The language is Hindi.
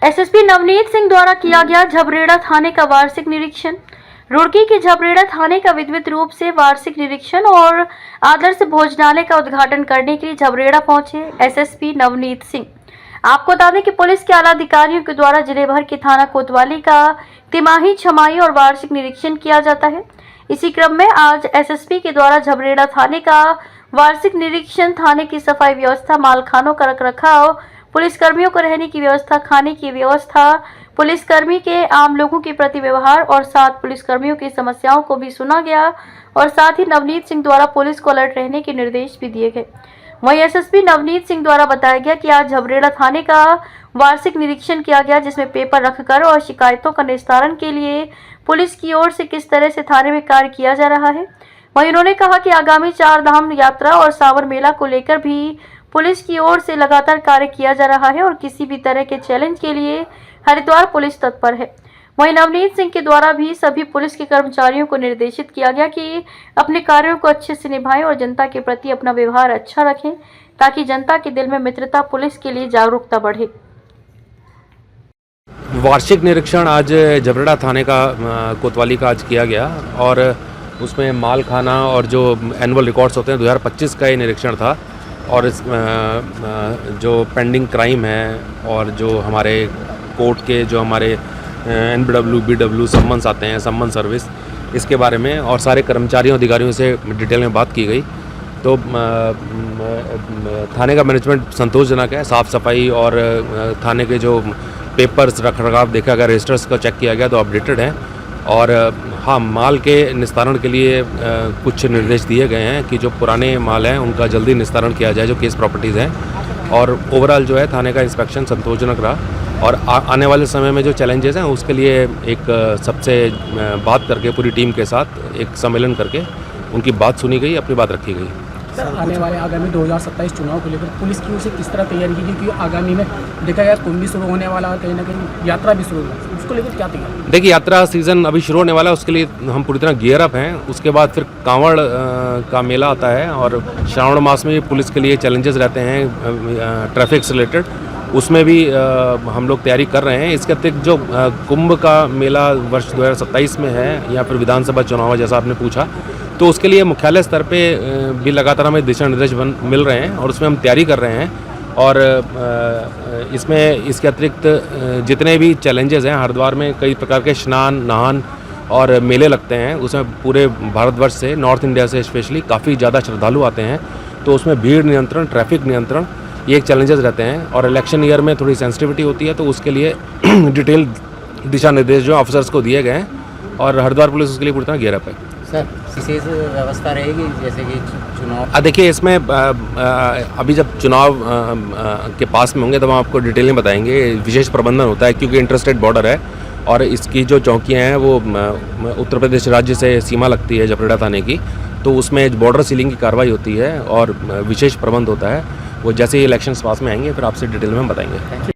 एसएसपी नवनीत सिंह द्वारा किया गया झबरेड़ा थाने का वार्षिक निरीक्षण। रुड़की के झबरेड़ा थाने का विधिवत रूप से वार्षिक निरीक्षण और आदर्श भोजनालय का उद्घाटन करने के लिए झबरेड़ा पहुंचे एसएसपी नवनीत सिंह। आपको बता दें कि पुलिस के आला अधिकारियों के द्वारा जिले भर के थाना कोतवाली का तिमाही, छमाही और वार्षिक निरीक्षण किया जाता है। इसी क्रम में आज एसएसपी के द्वारा झबरेड़ा थाने का वार्षिक निरीक्षण, थाने की सफाई व्यवस्था, मालखानों का रखरखाव, पुलिसकर्मियों को रहने की व्यवस्था, खाने की व्यवस्था, पुलिसकर्मी के आम लोगों के प्रति व्यवहार और साथ पुलिसकर्मियों की समस्याओं को भी सुना गया और साथ ही नवनीत सिंह द्वारा पुलिस को अलर्ट रहने के निर्देश भी दिए गए। वहीं एसएसपी नवनीत सिंह द्वारा बताया गया कि आज झबरेड़ा थाने का वार्षिक निरीक्षण किया गया, जिसमें पेपर रखकर और शिकायतों का निस्तारण के लिए पुलिस की ओर से किस तरह से थाने में कार्य किया जा रहा है। वहीं उन्होंने कहा कि आगामी 4 धाम यात्रा और सावर मेला को लेकर भी पुलिस की ओर से लगातार कार्य किया जा रहा है और किसी भी तरह के चैलेंज के लिए हरिद्वार पुलिस तत्पर है। वहीं नवनीत सिंह के द्वारा भी सभी पुलिस के कर्मचारियों को निर्देशित किया गया कि अपने कार्यों को अच्छे से निभाएं और जनता के प्रति अपना व्यवहार अच्छा रखें, ताकि जनता के दिल में मित्रता, पुलिस के लिए जागरूकता बढ़े। वार्षिक निरीक्षण आज झबरेड़ा थाने का कोतवाली का आज किया गया और उसमें माल खाना और जो एनुअल रिकॉर्ड्स होते हैं 2025 का ये निरीक्षण था। और इस जो पेंडिंग क्राइम है और जो हमारे कोर्ट के जो हमारे NBW, BW सम्मन्स आते हैं, सम्मन सर्विस, इसके बारे में और सारे कर्मचारियों अधिकारियों से डिटेल में बात की गई। तो थाने का मैनेजमेंट संतोषजनक है। साफ़ सफाई और थाने के जो पेपर्स रखरखाव देखा गया, रजिस्टर्स का चेक किया गया तो अपडेटेड है। और हाँ, माल के निस्तारण के लिए कुछ निर्देश दिए गए हैं कि जो पुराने माल हैं उनका जल्दी निस्तारण किया जाए, जो केस प्रॉपर्टीज़ हैं। और ओवरऑल जो है थाने का इंस्पेक्शन संतोषजनक रहा और आने वाले समय में जो चैलेंजेस हैं उसके लिए एक सबसे बात करके पूरी टीम के साथ एक सम्मेलन करके उनकी बात सुनी गई, अपनी बात रखी गई। सर, आने वाले आगामी 2027 चुनाव को लेकर पुलिस की ओर से किस तरह तैयारी की गई, क्योंकि आगामी में देखा गया कुंभ भी शुरू होने वाला है, कहीं ना कहीं यात्रा भी शुरू होगी, उसको लेकर क्या तैयारी? देखिए, यात्रा सीज़न अभी शुरू होने वाला है, उसके लिए हम पूरी तरह गियर अप हैं। उसके बाद फिर कांवड़ का मेला आता है और श्रावण मास में पुलिस के लिए चैलेंजेस रहते हैं ट्रैफिक से रिलेटेड, उसमें भी हम लोग तैयारी कर रहे हैं। इसके अतिरिक्त जो कुंभ का मेला वर्ष 2027 में है या फिर विधानसभा चुनाव जैसा आपने पूछा, तो उसके लिए मुख्यालय स्तर पे भी लगातार हमें दिशा निर्देश मिल रहे हैं और उसमें हम तैयारी कर रहे हैं। और इसमें इसके अतिरिक्त जितने भी चैलेंजेस हैं, हरिद्वार में कई प्रकार के स्नान, नहान और मेले लगते हैं, उसमें पूरे भारतवर्ष से, नॉर्थ इंडिया से स्पेशली काफ़ी ज़्यादा श्रद्धालु आते हैं, तो उसमें भीड़ नियंत्रण, ट्रैफिक नियंत्रण, ये एक चैलेंजेस रहते हैं। और इलेक्शन ईयर में थोड़ी सेंसिटिविटी होती है, तो उसके लिए डिटेल दिशा निर्देश जो ऑफिसर्स को दिए गए हैं और हरिद्वार पुलिस उसके लिए पूरी तरह गियर अप है। सर, विशेष व्यवस्था रहेगी जैसे कि चुनाव? देखिए, इसमें अभी जब चुनाव के पास में होंगे तब हम आपको डिटेल में बताएंगे। विशेष प्रबंधन होता है क्योंकि इंटरस्टेट बॉर्डर है और इसकी जो चौकियां हैं वो उत्तर प्रदेश राज्य से सीमा लगती है झबरेड़ा थाने की, तो उसमें बॉर्डर सीलिंग की कार्रवाई होती है और विशेष प्रबंध होता है। वो जैसे ही इलेक्शन पास में आएंगे फिर आपसे डिटेल में हम बताएंगे।